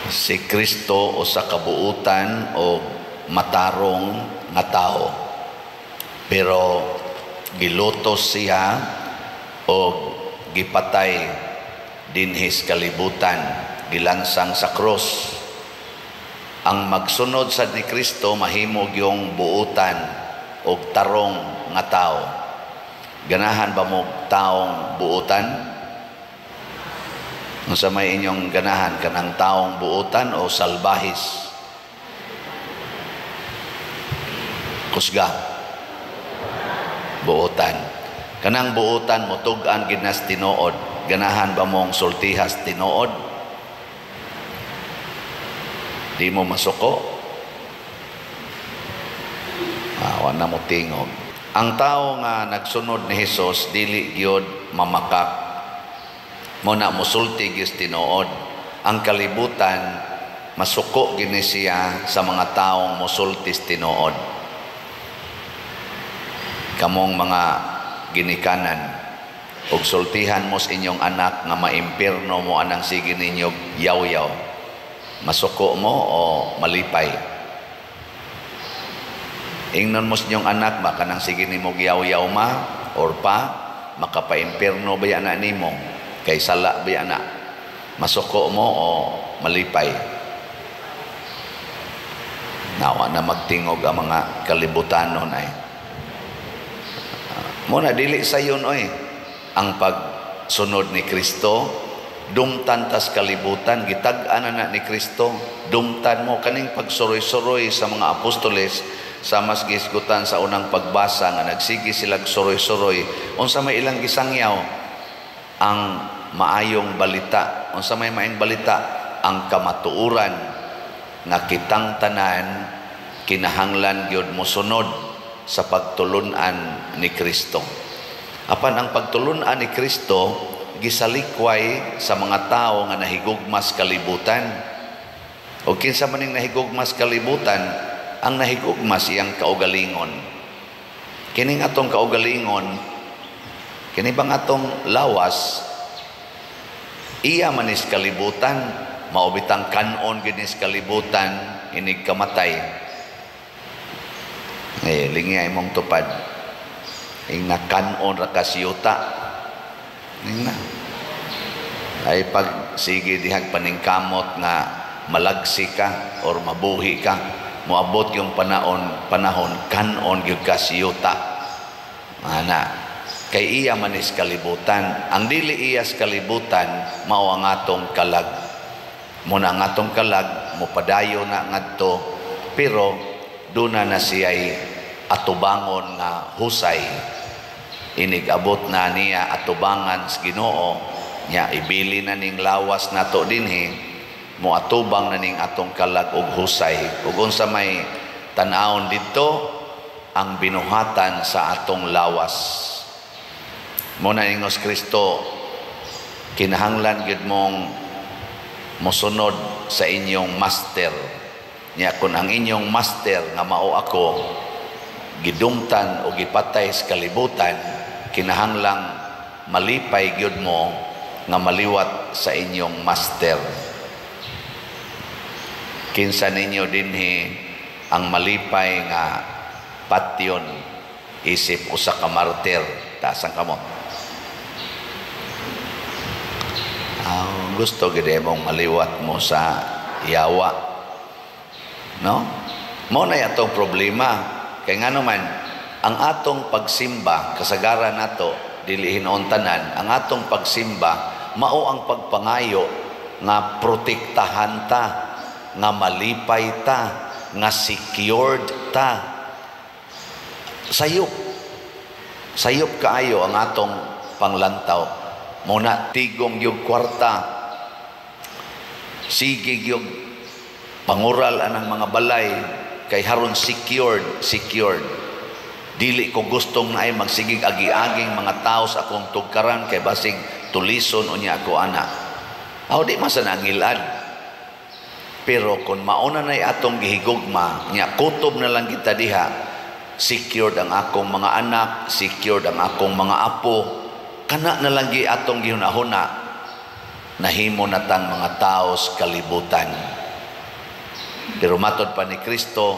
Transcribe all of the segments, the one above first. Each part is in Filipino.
Si Kristo o sa kabuutan o matarong nga tao. Pero gilutos siya o gipatay dinhis kalibutan, gilansang sa krus. Ang magsunod sa ni Kristo mahimog yung buutan o tarong nga tao. Ganahan ba mo taong buutan? Sa may inyong ganahan ka ng taong buutan o salbahis? Kusga. Buutan. Kanang buutan mo tugan ginas tinuod. Ganahan ba mong sultihas tinuod? Di mo masuko? Wala mo tingog. Ang tao nga nagsunod ni Jesus dili gyud mamakak. Muna musulti gyud tinuod. Ang kalibutan masuko gini siya sa mga taong musultis tinuod. Kamong mga ginikanan ug sultihan mo sa inyong anak nga maimpirno mo anang sige ninyo yaw-yaw. Masuko mo o malipay? Ingnon mo sa inyong anak ba kanang sige nimo yaw-yaw ma or pa makapaimpirno ba yan nimo? Kay sala ba yan na? Masuko mo o malipay? Nawa na magtingog ang mga kalibutanon ay. Muna dili sa yun oy. Ang pagsunod ni Kristo, dumtan tas kalibutan, gitag-an na ni Kristo, dumtan mo kaning pagsuroy-suroy sa mga apostoles sa mas gisgutan sa unang pagbasa nga nagsigi sila suroy-suroy. Unsa may ilang gisangyaw? Ang maayong balita. Unsa may maayong balita? Ang kamatuuran nga kitang tanan kinahanglan gyud mosunod sa pagtulunan ni Kristo. Apan ang pagtulunan ni Kristo gisalikway sa mga tao nga nahigugmas kalibutan. O kinsa maning nahigugmas kalibutan, ang nahigugmas iyang kaugalingon. Kining atong kaugalingon, kini bang atong lawas, iya manis kalibutan, maubitang kanon ginis kalibutan, inig kamatay. Lingya imong tupad. Ing na kanon ra kasiyuta. Ing na. Ay pag sige dihag paningkamot nga malagsi ka or mabuhi ka, moabot yung panahon kanon gyud kasiyuta. Ana. Kay iya manis kalibutan. Ang dili iyas kalibutan mao ang atong kalag. Muna ang atong kalag mopadayo na ngadto, pero duna na siya'y atubangon nga husay. Inig-abot na niya atubangan sa Ginoo, nya ibili na ning lawas nato dinhi, mo atubang na ning atong kalag og husay. Ug unsa may tan-awon didto, ang binuhatan sa atong lawas. Muna ingos Kristo, kinahanglan gyud mong mosunod sa inyong master. Nya kun ang inyong master nga mao ako gidumtan o gipatay sa kalibutan, kinahanglang malipay gyud mo nga maliwat sa inyong master. Kinsa ninyo dinhi ang malipay nga patyon isip usa ka martir? Tasan kamo? Gusto gid mong maliwat mo sa yawa, no? Mo na atong problema. Kay ngano man ang atong pagsimba, kasagaran nato dili hinuon tanan, ang atong pagsimba mao ang pagpangayo nga protektahan ta, nga malipay ta, nga secured ta. Sayop kaayo ang atong panglantaw. Muna tigong yung kwarta, sige yung pangural anang mga balay, kay haron secured. Dili ko gustong na ay magsigig agi-aging mga tao sa akong tugkaran, kay basig tulison unya ako ana. Aw di man sa nangilad. Pero kung mauna na atong gihigugma, nya kutob na lang kita diha, secured ang akong mga anak, secured ang akong mga apo, kana na lang atong gihunahuna. nahimo natang mga tao sa kalibutan. Pero matod pa ni Kristo,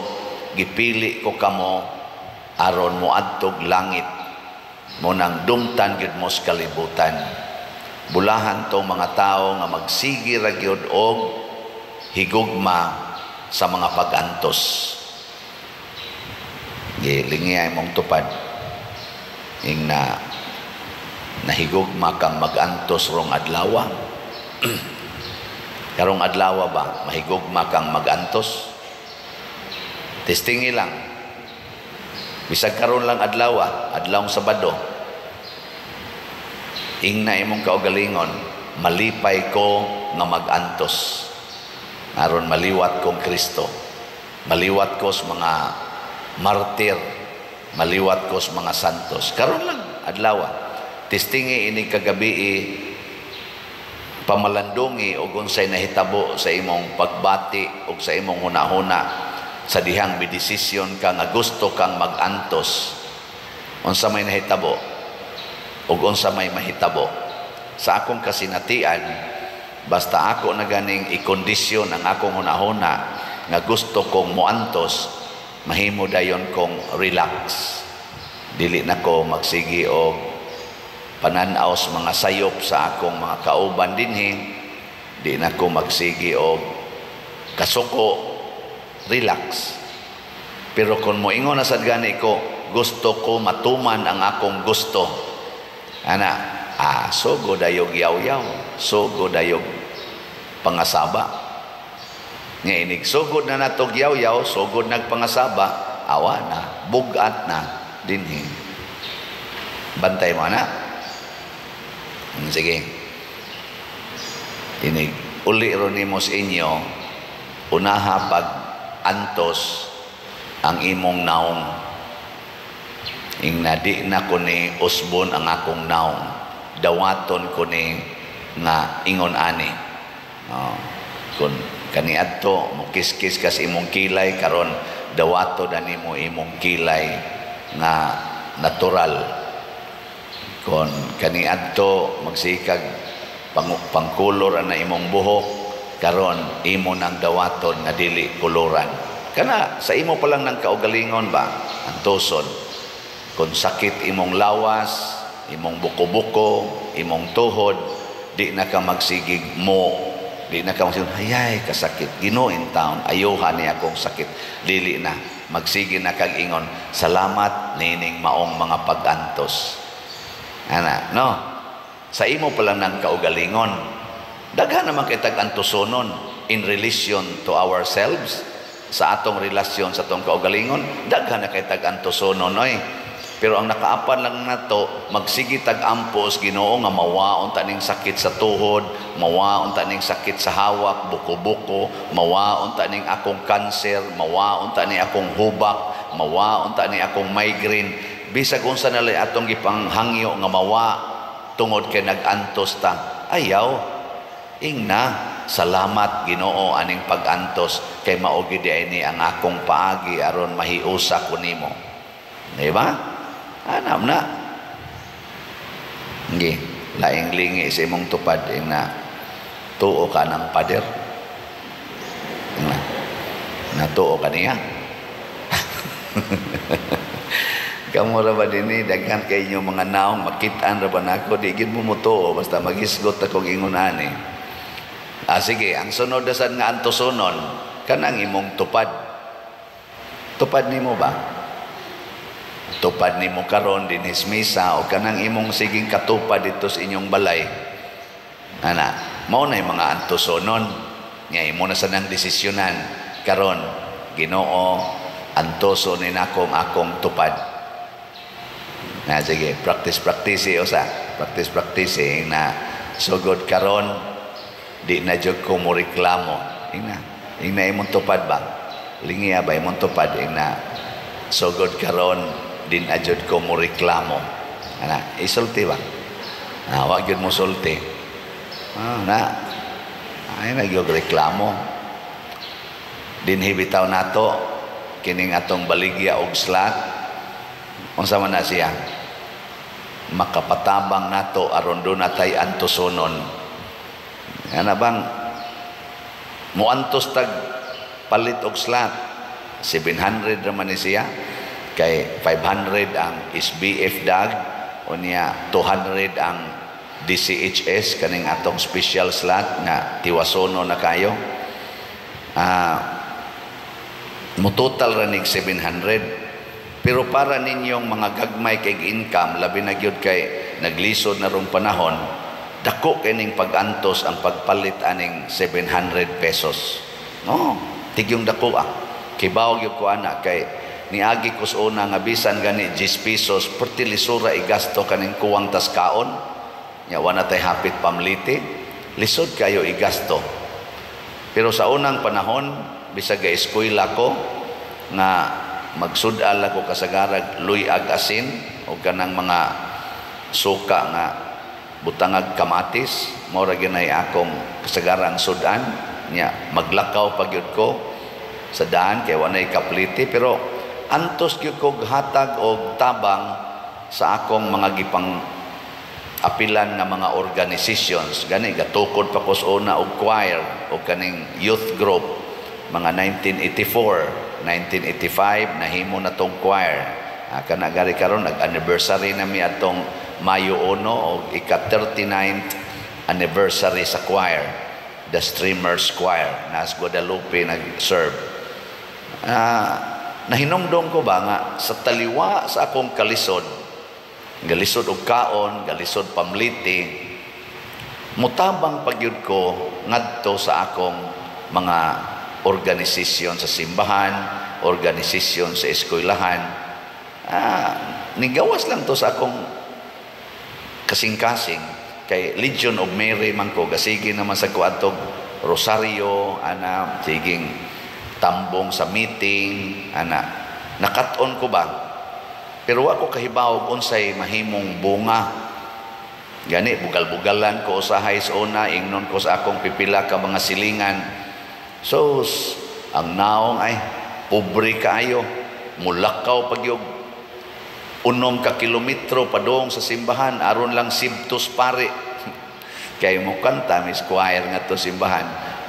gipili ko kamo aron mo adtog langit, mo nang dumtan gid mo sa kalibutan. Bulahan tong mga tao nga magsigi ra gyud og higugma sa mga pag-antos. Gilingay mong tupad ing nahigugma kang mag-antos rong adlaw. Karong adlaw ba mahigugma kang mag-antos? Testingi lang. Bisag karon lang adlaw, adlawng Sabado. Ing na imong kaugalingon, malipay ko nga mag-antos. Aron maliwat kong Kristo. Maliwat ko sa mga martir, maliwat ko sa mga santos. Karon lang adlaw. Testingi ini kagabi pamalandungi o unsay nahitabo sa imong pagbati o sa imong hunahuna sa dihang bidesisyon ka nga gusto kang mag-antos. Unsa may nahitabo o unsa may mahitabo sa akong kasinatian, basta ako na ganing ikondisyon ang akong hunahuna nga gusto kong muantos, mahimo dayon kong relax. Dili na ko magsigi og pananaw sa mga sayop sa akong mga kauban dinhi. Di na ko magsigi og kasuko, relax. Pero kung moingon na sad gani ko, gusto ko matuman ang akong gusto. Sogo dayog yaw-yaw, sogo dayog pangasaba. Nga inig sugod na natog yaw-yaw, sugod nagpangasaba, awa na, bugat na dinhi. Bantay mo na. Sige. Inig uli ron nimo sa inyo, unaha pag antos ang imong naong. Ing nadi na ko ni usbon ang akong naong, dawaton ko ni nga ingon ani. Kung kaniadto mo kiskis kas imong kilay, karon dawato na nimo imong kilay nga natural. Kung kaniadto magsikag pangkulor na imong buhok, karon imo nang dawaton nga dili kuluran. Kana sa imo pa lang ng kaugalingon ba antoson. Kung sakit imong lawas, imong buko-buko, imong tuhod, di na ka magsigig mo, di na ka magsigig, hayay kasakit, Ginoo in town, ayuhan niya akong sakit, dili na, magsige na kag ingon, salamat nining maong mga pag-antos. No? Sa imo pa lang ng kaugalingon, daghan naman kitag antosonon in relation to ourselves, sa atong relasyon sa atong kaugalingon, daghan na kitag antosonon, Pero ang nakaapan lang nato, magsigi tag-ampos, Ginoo nga mawaon taning sakit sa tuhod, mawaon taning sakit sa hawak, buko-buko, mawaon taning akong cancer, mawaon taning akong hubak, mawaon taning akong migraine. Bisag unsa na lang atong gipanghangyo nga mawa tungod kay nag-antos ta. Ayaw, ingna, salamat Ginoo aning pag-antos kay mao gid ni ang akong paagi aron mahiusa ko nimo. Di ba? Anam na. Ngi, laing lingi sa imong tupad na tuo ka ng pader. Natuo ka niya. Kamu ra ba dinhi daghan kay inyo mga naong makitaan ra ba nako di gid mo mutuo basta magisgot akong ingon ani. Sige, ang sunod dasad nga antosonon kanang imong tupad. Tupad nimo ba? Tupad nimo karon dinhis misa o kanang imong siging katupad dito sa inyong balay. Mao na yung mga antosonon nga imo na sa nang desisyonan karon, Ginoo, antoso ni nakong akong tupad. Sige, practice usa. Practice na sugod karon di na jud ko mo reklamo. Ingna imong tupad ba? Lingiya ba imong tupad na sugod karon din ajud ko mo reklamo. Isulti ba? Wag yun mo sulti. Ay nagyog reklamo. Din hibitaw nato kining atong baligya og slat. Unsa man na siya? Makapatabang nato aron do natay antosonon. Ana bang muantos tag palit og slot 700 raman ni siya kay 500 ang SBF dag unya 200 ang DCHS kaning atong special slot nga tiwasono na kayo. Mo total ranig 700 pero para ninyong mga gagmay kay income labi na gyud kay naglisod na rong panahon dako kining pag-antos ang pagpalit aning 700 pesos. No, tigyong dako kibaw gyud ko ana kay niagi ko sa una nga bisan gani 10 pesos perti lisura igasto kaning kuwang tas kaon nya wala tay hapit pamliti lisod kayo igasto. Pero sa unang panahon bisag ga eskwela ko nga magsud-al ako kasagarag luyag asin o kanang mga suka nga butangag kamatis mao ra ginay akong kasagarang sudan nya maglakaw pagyud ko sa daan kay wanay kapliti pero antos gyud ko hatag og tabang sa akong mga gipang apilan nga mga organizations gani gatukod pa ko sa una og choir o kaning youth group mga 1984 1985 nahimo na tong choir kana gari karon nag-anniversary na mi atong Mayo 1 o ika-39th anniversary sa choir the Streamers Choir nas Guadalupe nag-serve. Nahinumdum ko ba nga sa taliwa sa akong kalisod galisod og kaon galisod pamliti mutabang pagyud ko ngadto sa akong mga organisasyon sa simbahan, organisasyon sa eskwelahan. Nigawas lang to sa akong kasing-kasing kay Legion of Mary man ko gasigi naman sa kuadtog rosaryo ana siging tambong sa meeting ana nakat-on ko ba pero ako kahibaw unsay mahimong bunga gani bugal-bugalan ko usahay sa una ingnon ko sa akong pipila ka mga silingan. So, ang naong ay pobre kaayo, mulakaw pagyog 6 ka kilometro padong sa simbahan aron lang sibtos pare. Kay mo kanta mis choir nga to simbahan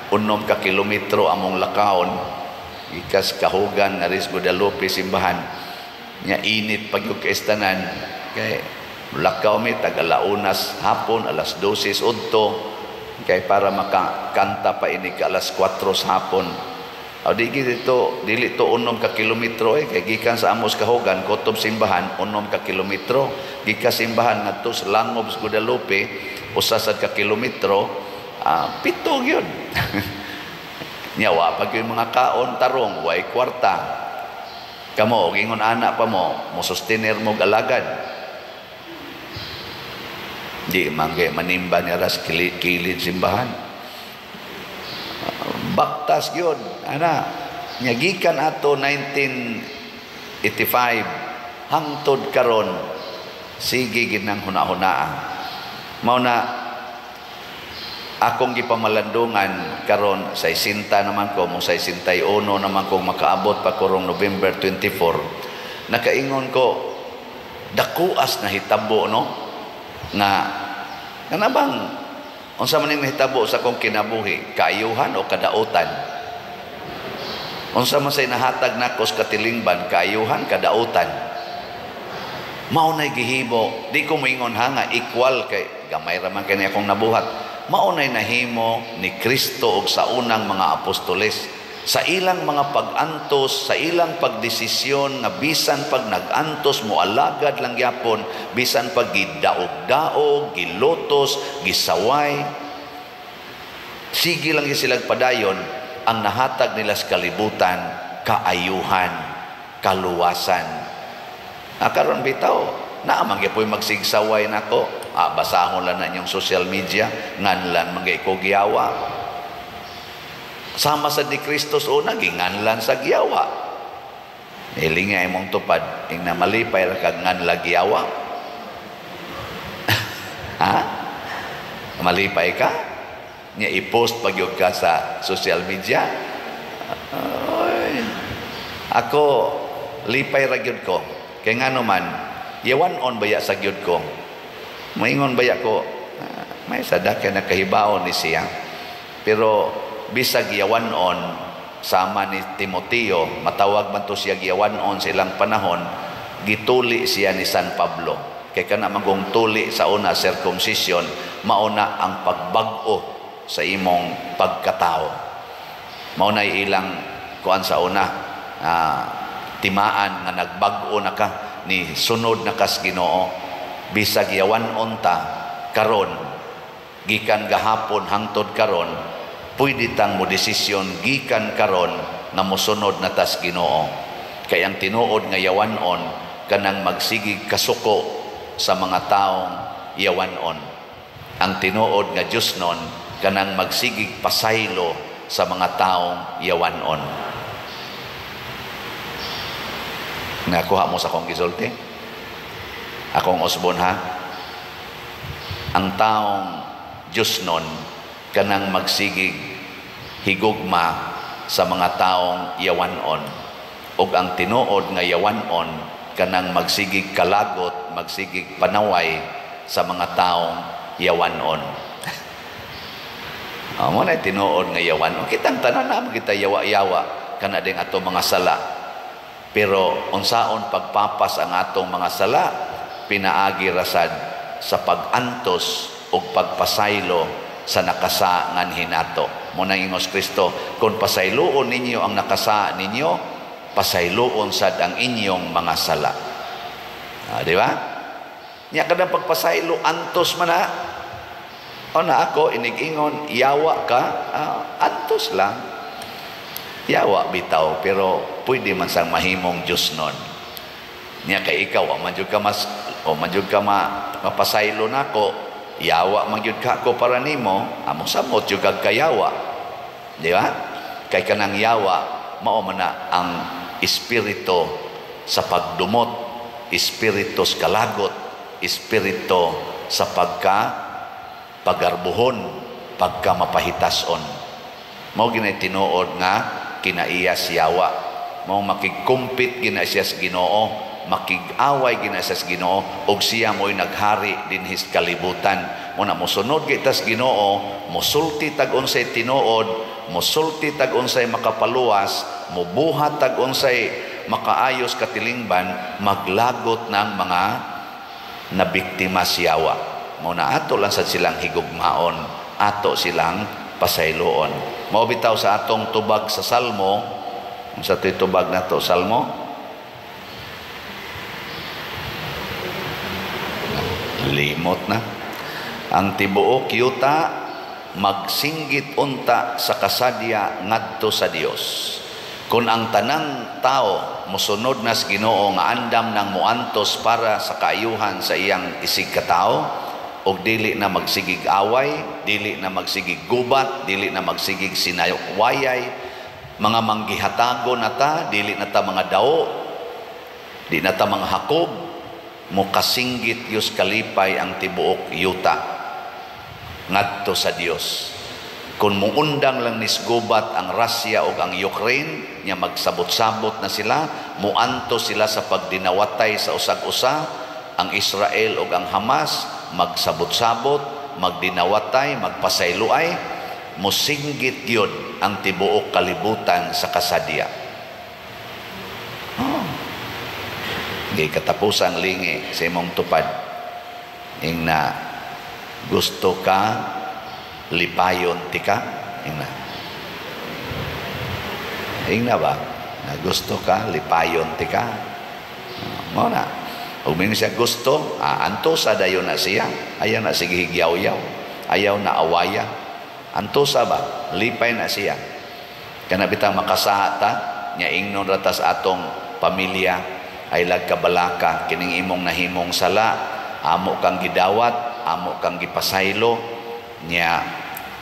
6 ka kilometro among lakaon ikas kahugan aris Guadalupe simbahan nya init pagyog kaistanan kay mulakaw mi tag alaunas hapon alas 12 udto kay para makakanta pa ini ka alas 4 sa hapon. Dili to 6 ka kilometro kay gikan sa amos kahugan kutob simbahan 6 ka kilometro gikan simbahan ngadto sa Langob sa Guadalupe usasad ka kilometro 7 gyud. Nyawa pag yung mga kaon tarong way kwarta kamo gingon ana pa mo sustenir mo alagad di mangge manimba ni ras kilid simbahan baktas gyud ana nyagikan ato 1985 hangtod karon sige gid nang hunahunaan mao na akong gipamalandungan karon sa 60 naman ko mo sa 61 naman ko makaabot pa kurong November 24 nakaingon ko dakuas na hitabo no nga bang unsa man ning nahitabo sa akong kinabuhi kaayuhan o kadautan unsa man say nahatag nako sa katilingban kaayuhan kadautan mao nay gihibo di ko moingon nga equal kay gamay ra man kani akong nabuhat mao nay nahimo ni Kristo og sa unang mga apostoles sa ilang mga pag-antos, sa ilang pagdesisyon nga bisan pag nag-antos mo alagad lang gyapon, bisan pag gidaog-daog, gilotos, gisaway. Sige lang sila padayon ang nahatag nila sa kalibutan, kaayuhan, kaluwasan. Karon bitaw, naamang gyapon magsigsaway nako. Basahon lang na inyong social media, nganlan magay ko giyawa. Sama sa di Kristos una ginganlan sa giyawa ilingay mong tupad ing na malipay ra kag nganla giyawa malipay ka nya i-post pagyud ka sa social media ako lipay ra gyud ko kay ngano man yawan on baya sa gyud ko maingon baya ko may sadaka na kahibaon ni siya Pero bisag yawanon sama ni Timoteo, matawag man to siya yawanon sa ilang panahon, gituli siya ni San Pablo. Kay kana magong tuli sa una circumcision, mauna ang pagbag-o sa imong pagkatao. Mauna ilang kuan sa una, timaan nga nagbag-o na ka ni sunod na kas Ginoo. Bisag yawanon ta karon, gikan gahapon hangtod karon, pwede tang mo desisyon gikan karon na mosunod na tas Ginoo. Kay ang tinuod nga yawanon kanang magsigig kasuko sa mga taong yawanon. Ang tinuod nga Diosnon kanang magsigig pasaylo sa mga taong yawanon. Nakuha mo sa akong gisulti? Akong usbon ha? Ang taong Diosnon kanang magsigig higugma sa mga taong yawanon, ug ang tinuod nga yawanon kanang magsigig kalagot, magsigig panaway sa mga taong yawanon. Mo na tinuod nga yawanon. Kitang tanan na kita yawa-yawa kana ding ato mga sala. Pero unsaon pagpapas ang atong mga sala, pinaagi rasad sa pagantos ug pagpasaylo sa nakasa ngan hinato. Muna ingos Kristo, kung pasayloon ninyo ang nakasa ninyo, pasayloon sad ang inyong mga sala. Di ba? Nya kadang pagpasaylo antos man na. O na ako inig-ingon, yawa ka, antos lang. Yawa bitaw, pero pwede man sang mahimong Diosnon. Nya kay ikaw, manjud ka mapasaylo nako, yawa manjud ka ko para nimo, among samot jud kag kayawa. Di ba? Kay kanang yawa mao man na ang espiritu sa pagdumot, espiritu sa kalagot, espiritu sa pagarbuhon, pagka mapahitason. Mao ginay tinuod nga kinaiya yawa. Mao makigkumpit gina siya sa Ginoo, makig-away gina siya sa Ginoo, ug siya mo'y naghari dinhis kalibutan. Muna mosunod gitas Ginoo, mosulti tag unsay tinuod, mosulti tag unsay makapaluwas, mubuhat tag unsay makaayos katilingban, maglagot ng mga nabiktima siyawa. Muna ato lang sa silang higugmaon, ato silang pasayloon. Mao bitaw sa atong tubag sa Salmo, sa tubag na to, Salmo limot na. Ang tibuok yuta magsinggit unta sa kasadya ngadto sa Dios. Kung ang tanang tao mosunod na sa Ginoo nga andam nang muantos para sa kaayuhan sa iyang isig katao, og dili na magsigig away, dili na magsigig gubat, dili na magsigig sinayawayay, mga manggihatago na ta, dili na ta mga dao, di na ta mga hakob, mukasinggit Diyos kalipay ang tibuok yuta ngadto sa Dios. Kung muundang lang nisgubat ang Russia o ang Ukraine, niya magsabot-sabot na sila, muanto sila sa pagdinawatay sa usag-usa, ang Israel o ang Hamas, magsabot-sabot, magdinawatay, magpasayloay, musinggit yun ang tibuok kalibutan sa kasadya. Hindi katapusang lingi sa imong tupad. Ing na gusto ka lipayon tika, ing na ba na gusto ka lipayon tika, mo na ug mingon siya gusto, antosa dayon na siya, ayaw na sige higyaw-yaw, ayaw na awaya, antosa ba lipay na siya. Kana bitang makasata nya ingnon ratas atong pamilya ay lagkabalaka kining imong nahimong sala, amo kang gidawat, amo kang gipasaylo nya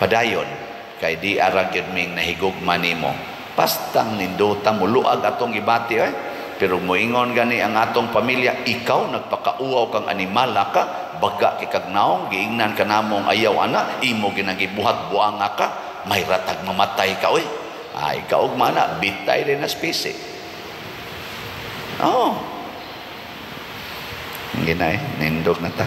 padayon kay di ara gyud ming nahigugma nimo. Pastang ninduta mo luag atong ibati pero moingon gani ang atong pamilya, ikaw nagpakauaw kang animala ka, baga kay kag naong giingnan ka namong ayaw ana, imo ginagibuhat buanga ka, may ratag mamatay ka ikaw og mana bitay rin na spese. Ginay nindog na ta.